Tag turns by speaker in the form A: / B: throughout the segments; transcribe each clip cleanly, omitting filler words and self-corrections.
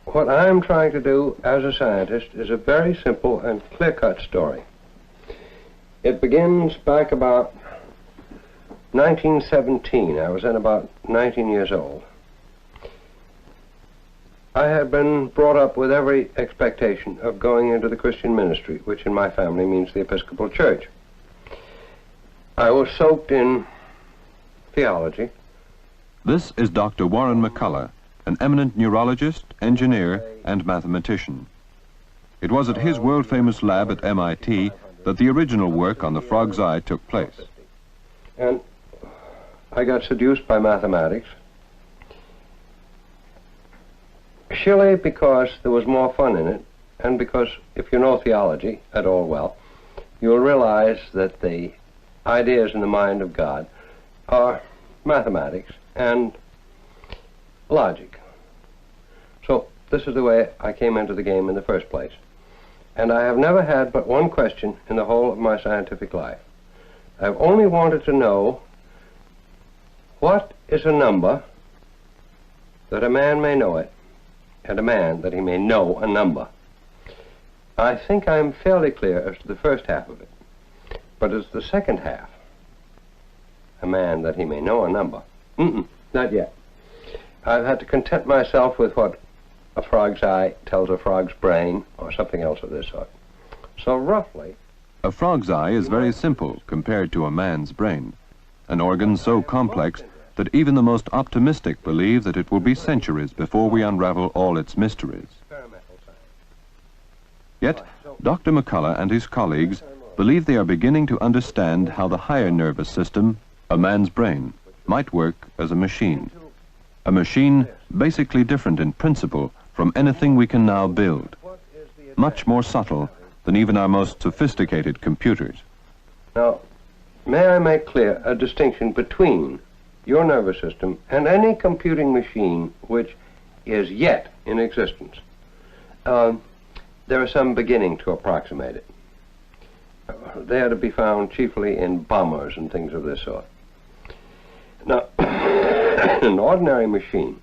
A: what I'm trying to do as a scientist is a very simple and clear-cut story. It begins back about 1917. I was then about 19 years old. I had been brought up with every expectation of going into the Christian ministry, which in my family means the Episcopal Church. I was soaked in theology.
B: This is Dr. Warren McCulloch, an eminent neurologist, engineer, and mathematician. It was at his world-famous lab at MIT that the original work on the frog's eye took place.
A: And I got seduced by mathematics, surely because there was more fun in it, and because if you know theology at all well, you'll realize that the ideas in the mind of God are mathematics and logic. So this is the way I came into the game in the first place. And I have never had but one question in the whole of my scientific life. I've only wanted to know, what is a number that a man may know it, and a man that he may know a number? I think I'm fairly clear as to the first half of it, but as the second half, a man that he may know a number, not yet. I've had to content myself with what a frog's eye tells a frog's brain, or something else of this sort. So roughly...
B: A frog's eye is very simple compared to a man's brain, an organ so complex that even the most optimistic believe that it will be centuries before we unravel all its mysteries. Yet, Dr. McCulloch and his colleagues believe they are beginning to understand how the higher nervous system, a man's brain, might work as a machine. A machine basically different in principle from anything we can now build, much more subtle than even our most sophisticated computers.
A: Now, may I make clear a distinction between your nervous system and any computing machine which is yet in existence? There is some beginning to approximate it. They are to be found chiefly in bombers and things of this sort. Now, an ordinary machine,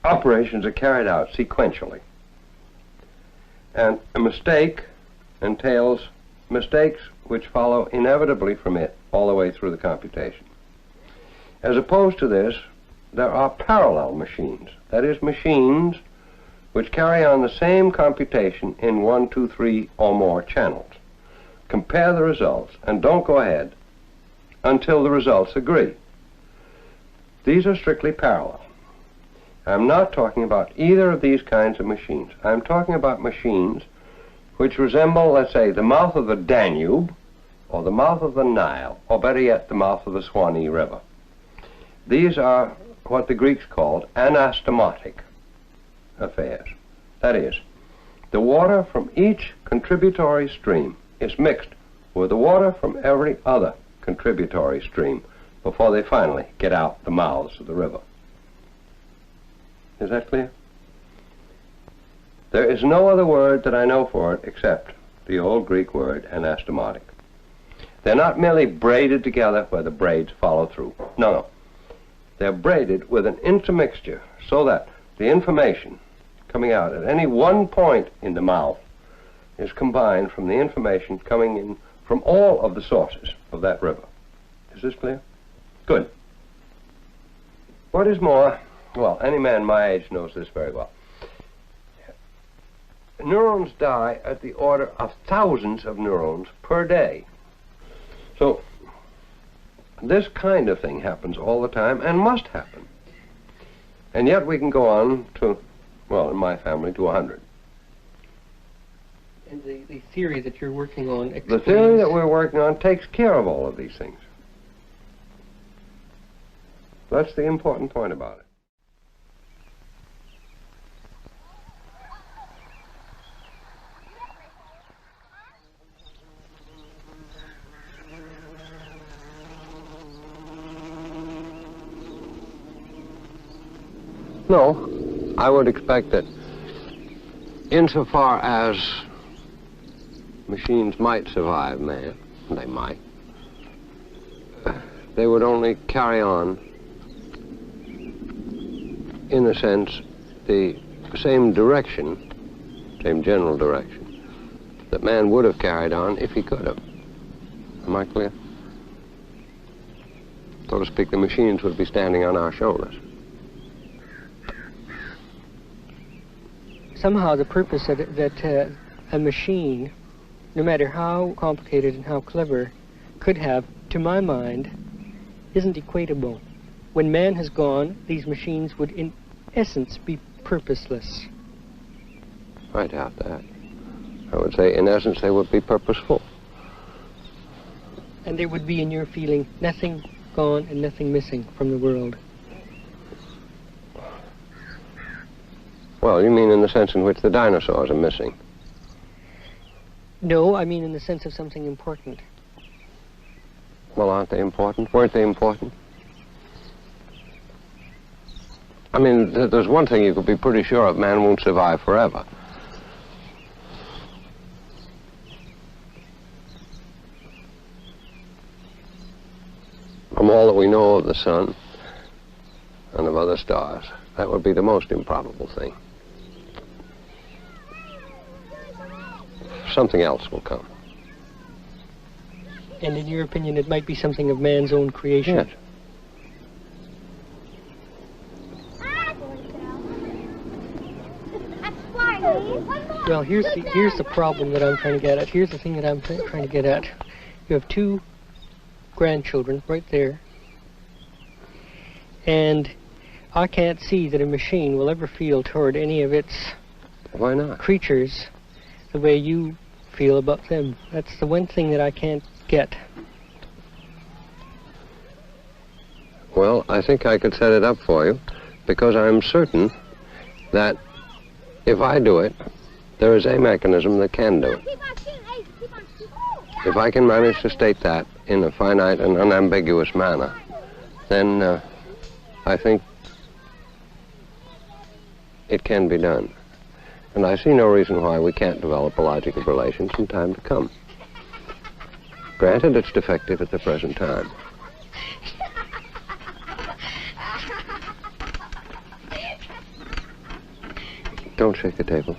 A: operations are carried out sequentially. And a mistake entails mistakes which follow inevitably from it all the way through the computation. As opposed to this, there are parallel machines. That is, machines which carry on the same computation in 1, 2, 3 or more channels. Compare the results and don't go ahead until the results agree. These are strictly parallel. I'm not talking about either of these kinds of machines. I'm talking about machines which resemble, let's say, the mouth of the Danube, or the mouth of the Nile, or better yet, the mouth of the Swanee River. These are what the Greeks called anastomotic affairs. That is, the water from each contributory stream is mixed with the water from every other contributory stream before they finally get out the mouths of the river. Is that clear? There is no other word that I know for it except the old Greek word anastomotic. They're not merely braided together where the braids follow through. No. They're braided with an intermixture so that the information coming out at any one point in the mouth is combined from the information coming in from all of the sources of that river. Is this clear? Good. What is more, well, any man my age knows this very well. Neurons die at the order of thousands of neurons per day. So, this kind of thing happens all the time and must happen. And yet we can go on to, well, in my family, to 100.
C: And the theory that you're working on explains...
A: The theory that we're working on takes care of all of these things. That's the important point about it. No, I would expect that insofar as machines might survive man, they might, they would only carry on, in a sense, the same direction, same general direction, that man would have carried on if he could have. Am I clear? So to speak, the machines would be standing on our shoulders.
C: Somehow the purpose that a machine, no matter how complicated and how clever, could have, to my mind, isn't equatable. When man has gone, these machines would in essence be purposeless.
A: I doubt that. I would say, in essence, they would be purposeful.
C: And there would be, in your feeling, nothing gone and nothing missing from the world.
A: Well, you mean in the sense in which the dinosaurs are missing?
C: No, I mean in the sense of something important.
A: Well, aren't they important? Weren't they important? I mean, there's one thing you could be pretty sure of: man won't survive forever. From all that we know of the sun and of other stars, that would be the most improbable thing. Something else will come.
C: And in your opinion, it might be something of man's own creation?
A: Yes.
C: Well, here's the problem that I'm trying to get at. Here's the thing that I'm trying to get at. You have two grandchildren right there, and I can't see that a machine will ever feel toward any of its
A: Why not?
C: creatures the way you feel about them. That's the one thing that I can't get.
A: Well, I think I could set it up for you, because I'm certain that if I do it, there is a mechanism that can do it. If I can manage to state that in a finite and unambiguous manner, then I think it can be done. And I see no reason why we can't develop a logical relations in time to come. Granted, it's defective at the present time. Don't shake the table.